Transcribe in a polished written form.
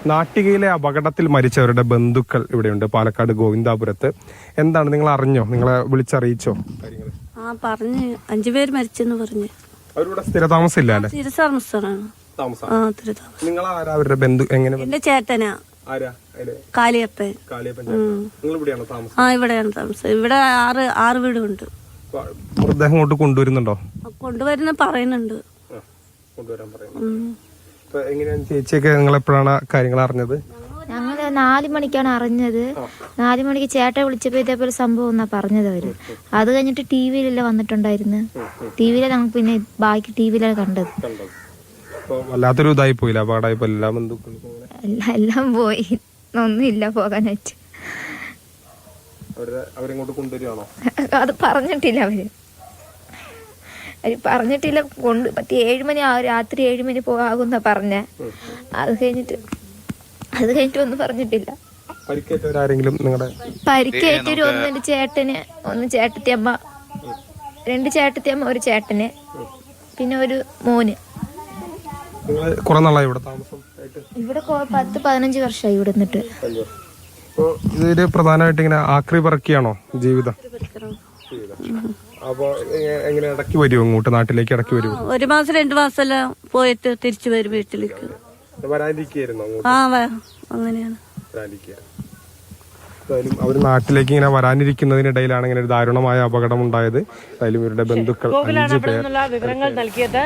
നാട്ടികയിലെ അപകടത്തിൽ മരിച്ചവരുടെ ബന്ധുക്കൾ ഇവിടെയുണ്ട്, പാലക്കാട് ഗോവിന്ദാപുരത്ത്. എന്താണ്, നിങ്ങൾ അറിഞ്ഞോ? നിങ്ങളെ വിളിച്ചറിയിച്ചോ കാര്യങ്ങൾ? പറഞ്ഞു 5 പേര് മരിച്ചെന്ന് പറഞ്ഞു. അവരുടെ സ്ഥിരതാമസം ഇല്ല അല്ലേ? സ്ഥിരതാമസമാണ്. നിങ്ങൾ ആരാ അവരുടെ ബന്ധു? എങ്ങനെ? എന്റെ ചേട്ടനാ. കാളിയപ്പൻ. നിങ്ങൾ ഇവിടെയാണോ താമസം? ഇവിടെയാണ് താമസം. ഇവിടെ 6 വീടുണ്ട്. മൃതദേഹം കൊണ്ട് കൊണ്ടുവരുന്നുണ്ടോ? കൊണ്ടുവരുന്ന പറയുന്നുണ്ട്. എങ്ങനെയാണ് ചേച്ചിയൊക്കെ നിങ്ങൾ എപ്പോഴാണ് കാര്യങ്ങൾ അറിഞ്ഞത്? ഞങ്ങള് 4 മണിക്കാണ് അറിഞ്ഞത്. 4 മണിക്ക് ചേട്ടൻ വിളിച്ചപ്പോ ഇതേപോലെ സംഭവം എന്നാ പറഞ്ഞത് അവര്. അത് കഴിഞ്ഞിട്ട് ടിവിയിലല്ലേ വന്നിട്ടുണ്ടായിരുന്നു. ടിവിയിലെ നമുക്ക് പിന്നെ ബാക്കി ടിവിയിലാണ് കണ്ടത്. വല്ലാത്തൊരു ഇതായി പോയില്ല, അപകടമായി പോയില്ല. എല്ലാം പോയി, ഒന്നുമില്ല പോകാനായിട്ട്. അവരിങ്ങോട്ട് കൊണ്ടുവരികയാണോ? അത് പറഞ്ഞിട്ടില്ല അവര് പറഞ്ഞിട്ടില്ല. മറ്റേ 7 മണി രാത്രി 7 മണി പോകാകുന്ന പറഞ്ഞ. അത് കഴിഞ്ഞിട്ട് ഒന്നും പറഞ്ഞിട്ടില്ല. പരിക്കേറ്റവരാരെങ്കിലും നിങ്ങളുടെ? പരിക്കേറ്റൊരു എന്റെ ചേട്ടന്, 1 ചേട്ടത്തിയമ്മ, 2 ചേട്ടത്തിയമ്മ, 1 ചേട്ടന്, പിന്നെ ഒരു മോന്. കുറെ നാളായി ഇവിടെ താമസം? ഇവിടെ 10-15 വർഷമായി ഇവിടെ നിന്നിട്ട്. ഇതില് പ്രധാനമായിട്ട് ഇങ്ങനെ ആക്രി പറക്കിയാണോ ജീവിതം? അപ്പൊ എങ്ങനെ ഇടയ്ക്ക് വരുമോ ഇങ്ങോട്ട് നാട്ടിലേക്ക്? ഇടയ്ക്ക് വരുമോ? 1 മാസം 2 മാസം എല്ലാം പോയിട്ട് തിരിച്ചു വരും വീട്ടിലേക്ക്. വരാനിരിക്കായിരുന്നു? അങ്ങനെയാണ്. അവർ നാട്ടിലേക്ക് ഇങ്ങനെ വരാനിരിക്കുന്നതിനിടയിലാണ് ഇങ്ങനെ ഒരു ദാരുണമായ അപകടം ഉണ്ടായത്. അതിലും ഇവരുടെ ബന്ധുക്കൾ 5 പേർ വിവരങ്ങൾ നൽകിയത്.